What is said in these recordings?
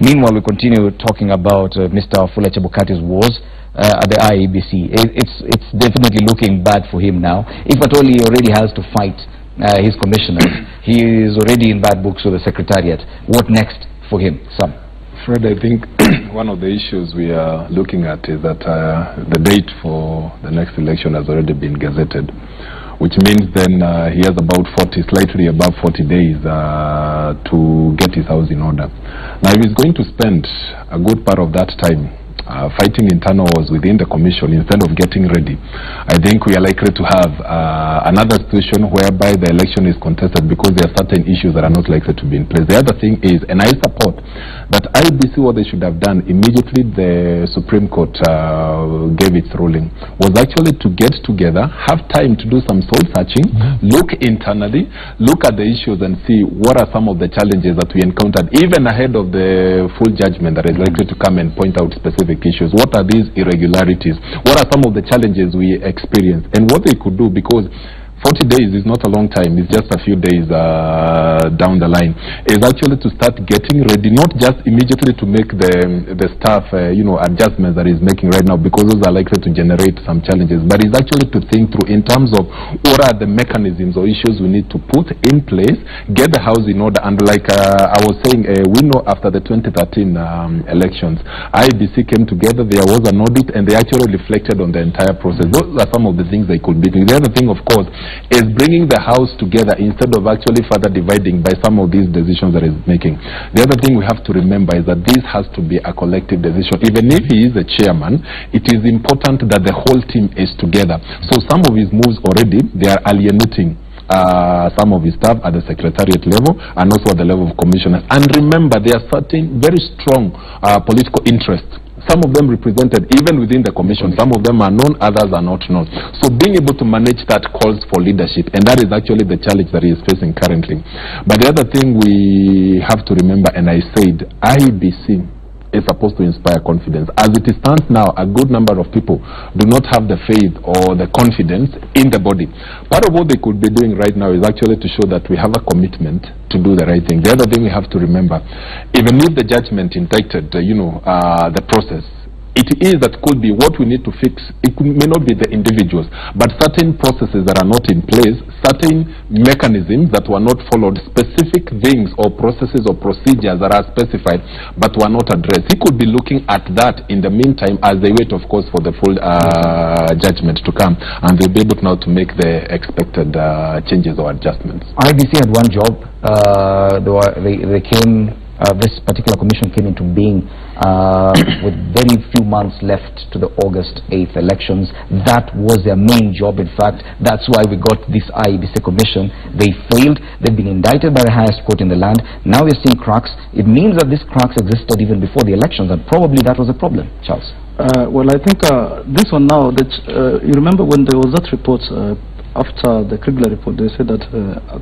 Meanwhile, we continue talking about Mr. Wafula Chebukati's wars at the IEBC. It's definitely looking bad for him now. If at all he already has to fight his commissioners, he is already in bad books with the Secretariat. What next for him, Sam? Fred, I think one of the issues we are looking at is that the date for the next election has already been gazetted, which means then he has about slightly above 40 days to get his house in order. Now, if he's going to spend a good part of that time fighting internal wars within the commission instead of getting ready, I think we are likely to have another situation whereby the election is contested because there are certain issues that are not likely to be in place. The other thing is, and I support that IBC, what they should have done immediately the Supreme Court gave its ruling, was actually to get together, have time to do some soul searching, look internally, look at the issues and see what are some of the challenges that we encountered even ahead of the full judgment that is likely to come and point out specific issues. What are these irregularities? What are some of the challenges we experience? And what they could do, because 40 days is not a long time, it's just a few days down the line, is actually to start getting ready, not just immediately to make the staff adjustments that is making right now, because those are likely to generate some challenges, but it's actually to think through in terms of what are the mechanisms or issues we need to put in place, get the house in order. And like I was saying, we know after the 2013 elections, IBC came together, there was an audit, and they actually reflected on the entire process. Those are some of the things they could be doing. The other thing, of course, is bringing the house together instead of actually further dividing by some of these decisions that it's making. The other thing we have to remember is that this has to be a collective decision. Even if he is a chairman, it is important that the whole team is together. So some of his moves already, they are alienating some of his staff at the secretariat level and also at the level of commissioners. And remember, there are certain very strong political interests. Some of them represented even within the commission. Some of them are known, others are not known. So being able to manage that calls for leadership, and that is actually the challenge that he is facing currently. But the other thing we have to remember, and I said, IBC is supposed to inspire confidence. As it stands now, a good number of people do not have the faith or the confidence in the body. Part of what they could be doing right now is actually to show that we have a commitment to do the right thing. The other thing we have to remember, even if the judgment indicted, the process, it is that could be what we need to fix. It may not be the individuals, but certain processes that are not in place, certain mechanisms that were not followed, specific things or processes or procedures that are specified but were not addressed. He could be looking at that in the meantime as they wait, of course, for the full judgment to come, and they'll be able now to make the expected changes or adjustments. IBC had one job. This particular commission came into being with very few months left to the August 8th elections. That was their main job. In fact, that's why we got this IEBC commission. They failed. They've been indicted by the highest court in the land. Now we're seeing cracks. It means that these cracks existed even before the elections, and probably that was a problem. Charles? Well, I think this one now, that you remember when there was that report after the Kriegler report, they said that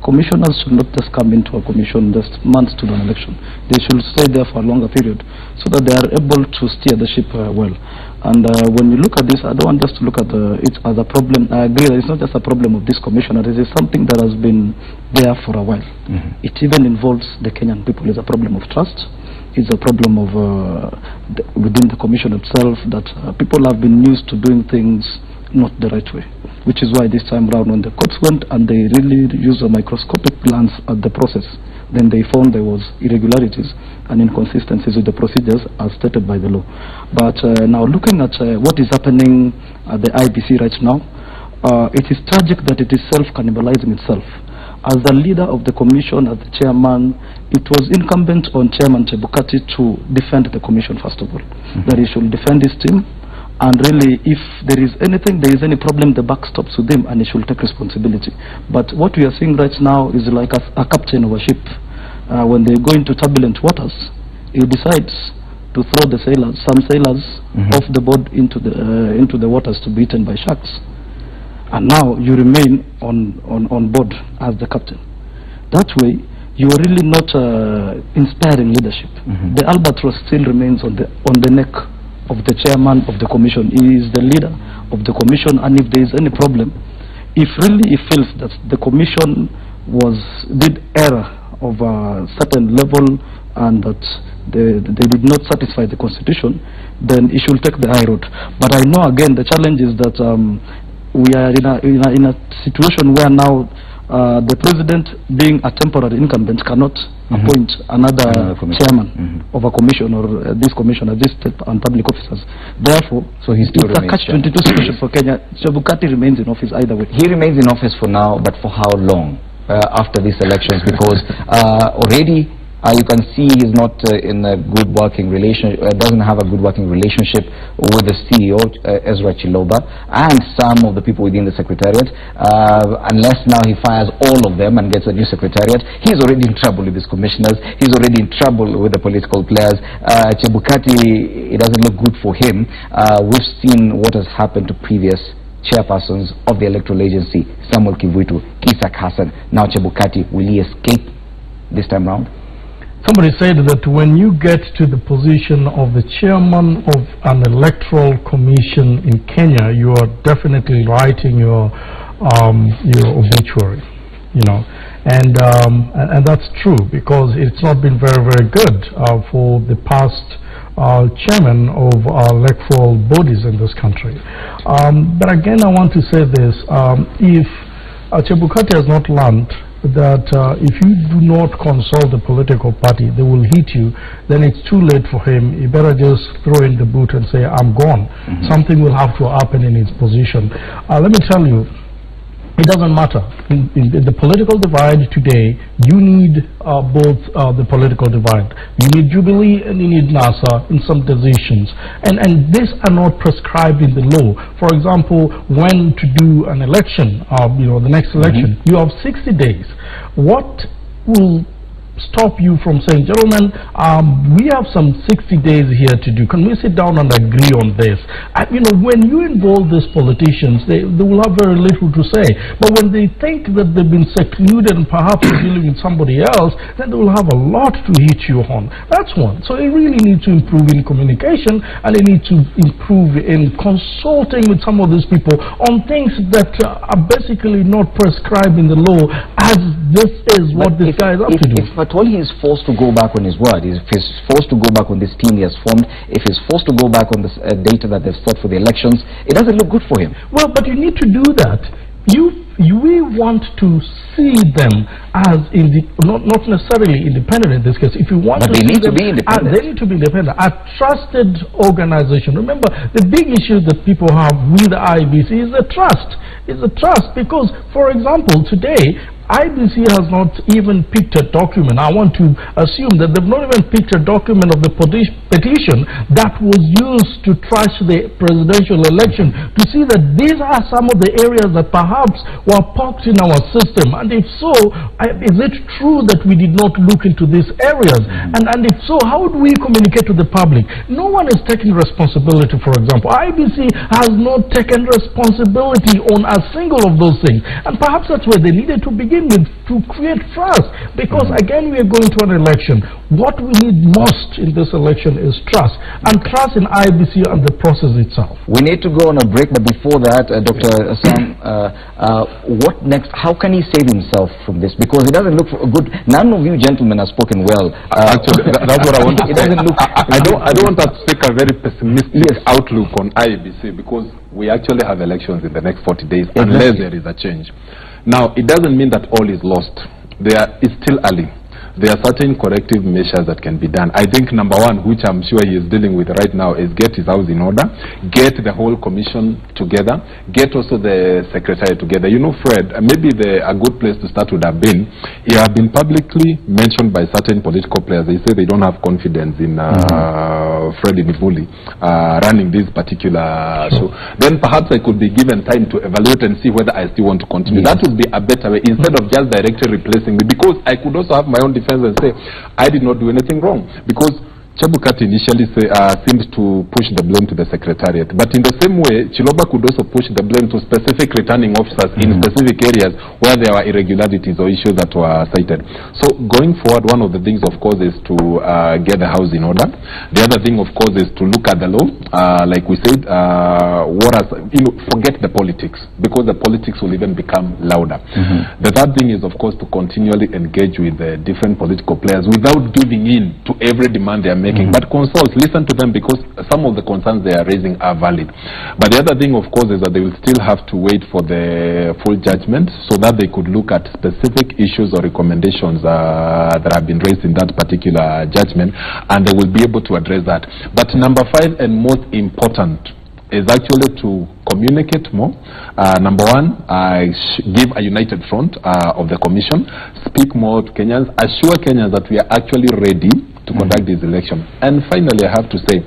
commissioners should not just come into a commission just months to the election. They should stay there for a longer period so that they are able to steer the ship well. And when you look at this, I don't want just to look at it as a problem. I agree that it's not just a problem of this commissioner. It is something that has been there for a while. It even involves the Kenyan people. It's a problem of trust. It's a problem of within the commission itself, that people have been used to doing things not the right way, which is why this time round when the courts went and they really used a microscopic glance at the process, then they found there was irregularities and inconsistencies with the procedures as stated by the law. But now looking at what is happening at the IBC right now, it is tragic that it is self-cannibalizing itself. As the leader of the commission, as the chairman, it was incumbent on Chairman Chebukati to defend the commission first of all, that he should defend his team. And really, if there is any problem, the buck stops with him and he should take responsibility. But what we are seeing right now is like a captain of a ship. When they go into turbulent waters, he decides to throw some sailors off the board into the waters to be eaten by sharks. And now you remain on board as the captain. That way, you are really not inspiring leadership. The albatross still remains on the neck of the chairman of the commission. He is the leader of the commission, and if there is any problem, if really he feels that the commission did error of a certain level and that they did not satisfy the constitution, then it should take the high road. But I know again the challenge is that we are in a situation where now the president, being a temporary incumbent, cannot appoint another chairman of a commission or this commission, these state and public officers. Therefore, so he's still it's a catch-22 situation for Kenya. Chebukati remains in office either way. He remains in office for now, but for how long after these elections? Because already you can see he's not in a good working relationship, doesn't have a good working relationship with the CEO, Ezra Chiloba, and some of the people within the secretariat. Unless now he fires all of them and gets a new secretariat, he's already in trouble with his commissioners, he's already in trouble with the political players. Chebukati, it doesn't look good for him. We've seen what has happened to previous chairpersons of the electoral agency, Samuel Kivuitu, Kisak Hassan. Now Chebukati, will he escape this time round? Somebody said that when you get to the position of the chairman of an electoral commission in Kenya, you are definitely writing your obituary, you know, and that's true, because it's not been very, very good for the past chairman of electoral bodies in this country. But again, I want to say this: if Chebukati has not learned that if you do not consult the political party, they will hit you, then it's too late for him. You better just throw in the boot and say, I'm gone. Something will have to happen in his position. Let me tell you, it doesn't matter. In the political divide today, you need both the political divide. You need Jubilee and you need NASA in some decisions. And these are not prescribed in the law. For example, when to do an election, the next election, you have 60 days. What will stop you from saying, gentlemen, we have some 60 days here to do. Can we sit down and agree on this? When you involve these politicians, they will have very little to say. But when they think that they've been secluded and perhaps dealing with somebody else, then they will have a lot to hit you on. That's one. So they really need to improve in communication, and they need to improve in consulting with some of these people on things that are basically not prescribed in the law, as this is what this guy is up to do. If at all he is forced to go back on his word, if he's forced to go back on this team he has formed, if he's forced to go back on this data that they've set for the elections, it doesn't look good for him. Well, but you need to do that. We want to see them as not necessarily independent in this case. If you want, but to they need them, to be independent. They need to be independent. A trusted organization. Remember, the big issue that people have with the IBC is the trust. It's the trust, because, for example, today IBC has not even picked a document. I want to assume that they've not even picked a document of the petition that was used to trash the presidential election, to see that these are some of the areas that perhaps were pocked in our system. And if so, is it true that we did not look into these areas? And if so, how do we communicate to the public? No one is taking responsibility, for example. IBC has not taken responsibility on a single of those things. And perhaps that's where they needed to begin with, to create trust, because again we are going to an election. What we need most in this election is trust, and trust in IBC and the process itself. We need to go on a break, but before that, Dr. Sam, what next? How can he save himself from this? Because it doesn't look good. None of you gentlemen have spoken well. Actually, that's what I want to say. It doesn't look. I don't want us to take a very pessimistic outlook on IBC, because we actually have elections in the next 40 days, unless there is a change. Now, it doesn't mean that all is lost. It's still early. There are certain corrective measures that can be done. I think number one, which I'm sure he is dealing with right now, is get his house in order, get the whole commission together, get also the secretary together. You know, Fred, maybe a good place to start would have been, he has been publicly mentioned by certain political players. They say they don't have confidence in Fred Nivuli running this particular show. Then perhaps I could be given time to evaluate and see whether I still want to continue. That would be a better way, instead of just directly replacing me, because I could also have my own defense and say, I did not do anything wrong. Because Chebukati initially seemed to push the blame to the Secretariat. But in the same way, Chiloba could also push the blame to specific returning officers in specific areas where there were irregularities or issues that were cited. So going forward, one of the things, of course, is to get the house in order. The other thing, of course, is to look at the law. Like we said, forget the politics, because the politics will even become louder. The third thing is, of course, to continually engage with the different political players without giving in to every demand they are making, but consult, listen to them, because some of the concerns they are raising are valid. But the other thing, of course, is that they will still have to wait for the full judgment so that they could look at specific issues or recommendations that have been raised in that particular judgment, and they will be able to address that. But number 5 and most important is actually to communicate more. Number 1, give a united front of the Commission, speak more to Kenyans, assure Kenyans that we are actually ready to conduct this election. And finally, I have to say,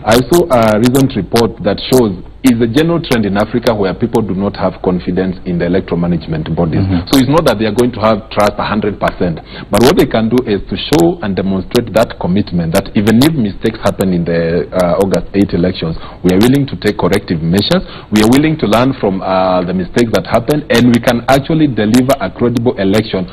I saw a recent report that shows is a general trend in Africa where people do not have confidence in the electoral management bodies. So it's not that they are going to have trust 100%, but what they can do is to show and demonstrate that commitment that even if mistakes happen in the August 8 elections, we are willing to take corrective measures, we are willing to learn from the mistakes that happen, and we can actually deliver a credible election